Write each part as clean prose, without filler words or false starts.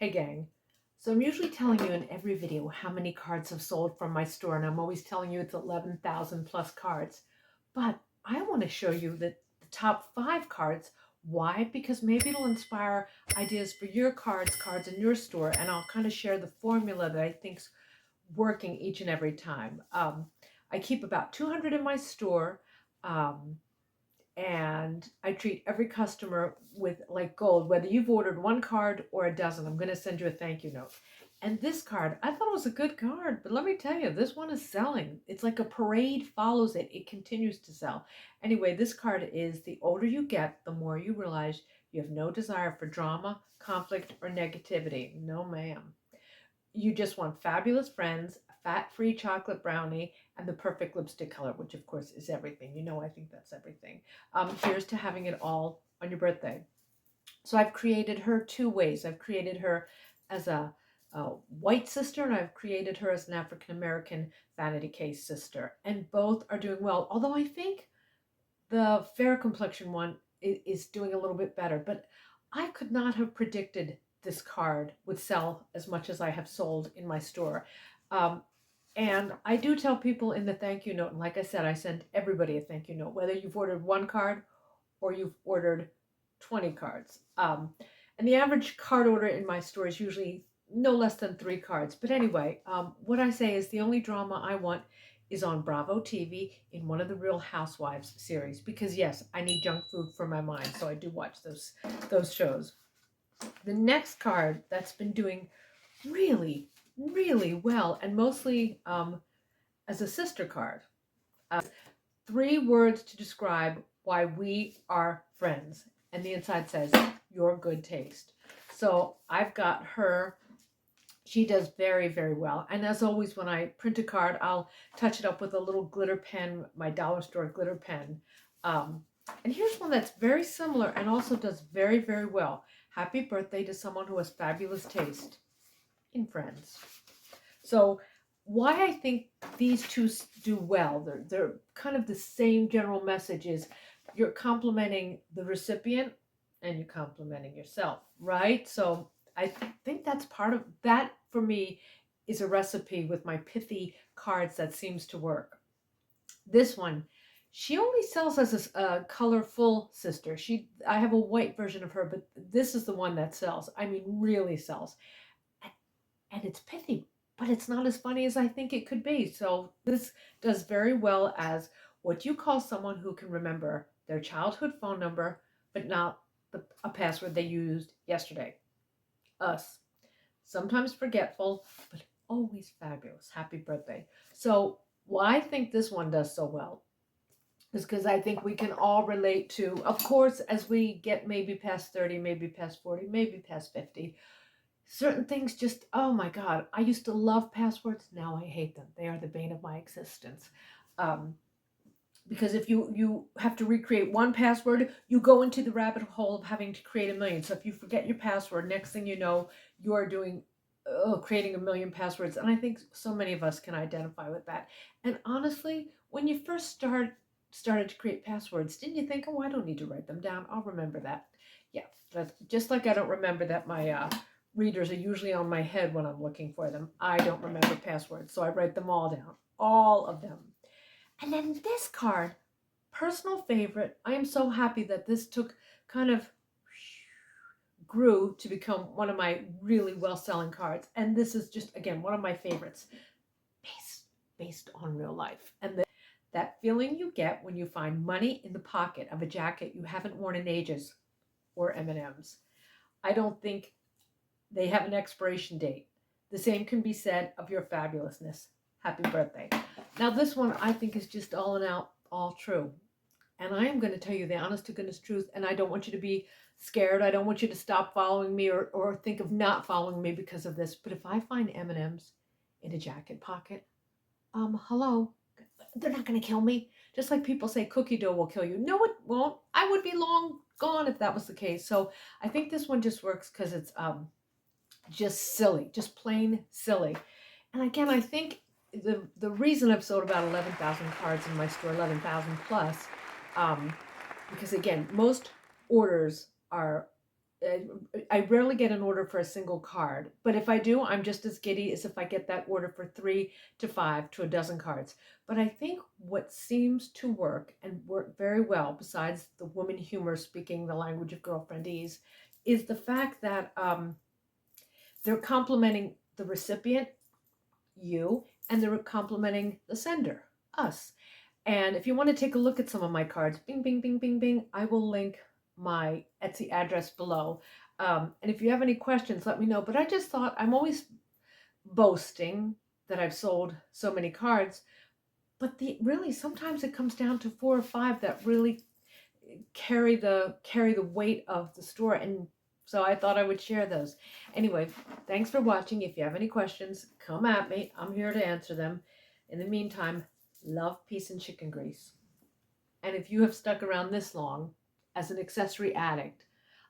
Hey gang, so I'm usually telling you in every video how many cards have sold from my store, and I'm always telling you it's 11,000 plus cards. But I want to show you the top 5 cards. Why? Because maybe it'll inspire ideas for your cards in your store, and I'll kind of share the formula that I think's working each and every time. I keep about 200 in my store. Um, and I treat every customer with like gold, whether you've ordered 1 card or a dozen. I'm going to send you a thank you note. And this card, I thought it was a good card, but let me tell you, this one is selling. It's like a parade follows it. It continues to sell. Anyway, this card is the older you get, the more you realize you have no desire for drama, conflict, or negativity. No, ma'am. You just want fabulous friends, a fat-free chocolate brownie, and the perfect lipstick color, which of course is everything. You know, I think that's everything. Here's to having it all on your birthday. So I've created her 2 ways. I've created her as a white sister, and I've created her as an African-American vanity case sister. And both are doing well, although I think the fair complexion one is doing a little bit better. But I could not have predicted this card would sell as much as I have sold in my store. Um, and I do tell people in the thank you note, and like I said, I send everybody a thank you note, whether you've ordered 1 card or you've ordered 20 cards. And the average card order in my store is usually no less than 3 cards. But anyway, what I say is the only drama I want is on Bravo TV in one of the Real Housewives series, because yes, I need junk food for my mind, so I do watch those shows. The next card that's been doing really, really well, and mostly as a sister card. 3 words to describe why we are friends. And the inside says, your good taste. So I've got her. She does very, very well. And as always, when I print a card, I'll touch it up with a little glitter pen, my dollar store glitter pen. And here's one that's very similar and also does very, very well. Happy birthday to someone who has fabulous taste in friends. So why I think these two do well, they're kind of the same general message is you're complimenting the recipient and you're complimenting yourself, right? So I think that's part of that for me is a recipe with my pithy cards that seems to work. This one, she only sells as a colorful sister. I have a white version of her, but this is the one that sells. I mean, really sells. And it's pithy, but it's not as funny as I think it could be. So this does very well as what you call someone who can remember their childhood phone number, but not a password they used yesterday. Us. Sometimes forgetful, but always fabulous. Happy birthday. So why I think this one does so well is because I think we can all relate to, of course, as we get maybe past 30, maybe past 40, maybe past 50, certain things just, oh my God, I used to love passwords. Now I hate them. They are the bane of my existence. Because if you have to recreate one password, you go into the rabbit hole of having to create a million. So if you forget your password, next thing you know, you are doing creating a million passwords. And I think so many of us can identify with that. And honestly, when you first started to create passwords, didn't you think, oh, I don't need to write them down. I'll remember that. Yeah, but just like I don't remember that my readers are usually on my head when I'm looking for them. I don't remember passwords, so I write them all down, all of them. And then this card, personal favorite. I am so happy that this took kind of grew to become one of my really well-selling cards. And this is just, again, one of my favorites based on real life. And that feeling you get when you find money in the pocket of a jacket you haven't worn in ages, or M&Ms. I don't think they have an expiration date. The same can be said of your fabulousness. Happy birthday. Now this one I think is just all in out, all true. And I am going to tell you the honest to goodness truth, and I don't want you to be scared. I don't want you to stop following me or think of not following me because of this. But if I find M&Ms in a jacket pocket, hello, they're not going to kill me. Just like people say cookie dough will kill you. No, it won't. I would be long gone if that was the case. So I think this one just works because it's just silly, just plain silly. And again, I think the reason I've sold about 11,000 cards in my store, 11,000 plus, because again, most orders are I rarely get an order for a single card, but if I do, I'm just as giddy as if I get that order for 3 to 5 to a dozen cards. But I think what seems to work and work very well, besides the woman humor speaking the language of girlfriendease, is the fact that they're complimenting the recipient, you, and they're complimenting the sender, us. And if you want to take a look at some of my cards, bing, bing, bing, bing, bing, I will link my Etsy address below. And if you have any questions, let me know. But I just thought I'm always boasting that I've sold so many cards, but really sometimes it comes down to 4 or 5 that really carry the weight of the store. And so I thought I would share those. Anyway, thanks for watching. If you have any questions, come at me. I'm here to answer them. In the meantime, love, peace, and chicken grease. And if you have stuck around this long as an accessory addict,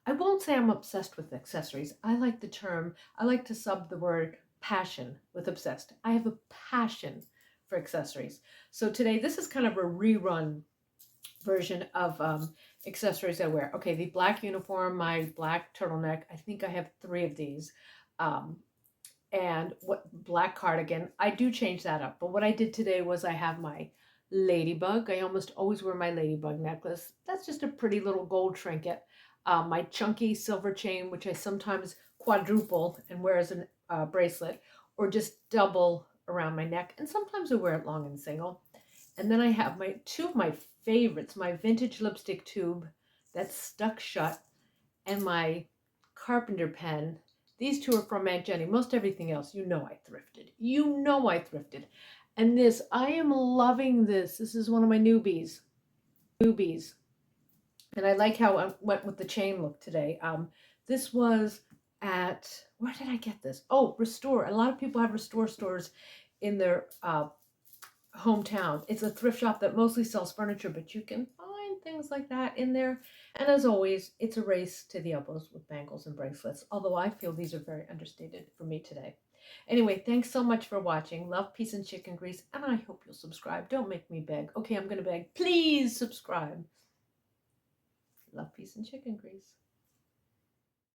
I won't say I'm obsessed with accessories. I like to sub the word passion with obsessed. I have a passion for accessories. So today, this is kind of a rerun version of accessories I wear. Okay, the black uniform, my black turtleneck. I think I have 3 of these. And what black cardigan. I do change that up. But what I did today was I have my ladybug. I almost always wear my ladybug necklace. That's just a pretty little gold trinket. My chunky silver chain, which I sometimes quadruple and wear as a bracelet, or just double around my neck. And sometimes I wear it long and single. And then I have my 2 of my favorites, my vintage lipstick tube that's stuck shut, and my carpenter pen. These 2 are from Aunt Jenny. Most everything else, you know I thrifted. You know I thrifted. And this, I am loving this. This is one of my newbies. And I like how I went with the chain look today. This was at, where did I get this? Oh, Restore. A lot of people have Restore stores in their hometown. It's a thrift shop that mostly sells furniture, but you can find things like that in there. And as always, it's a race to the elbows with bangles and bracelets, although I feel these are very understated for me today. Anyway, thanks so much for watching. Love, peace, and chicken grease, and I hope you'll subscribe. Don't make me beg. Okay, I'm going to beg. Please subscribe. Love, peace, and chicken grease.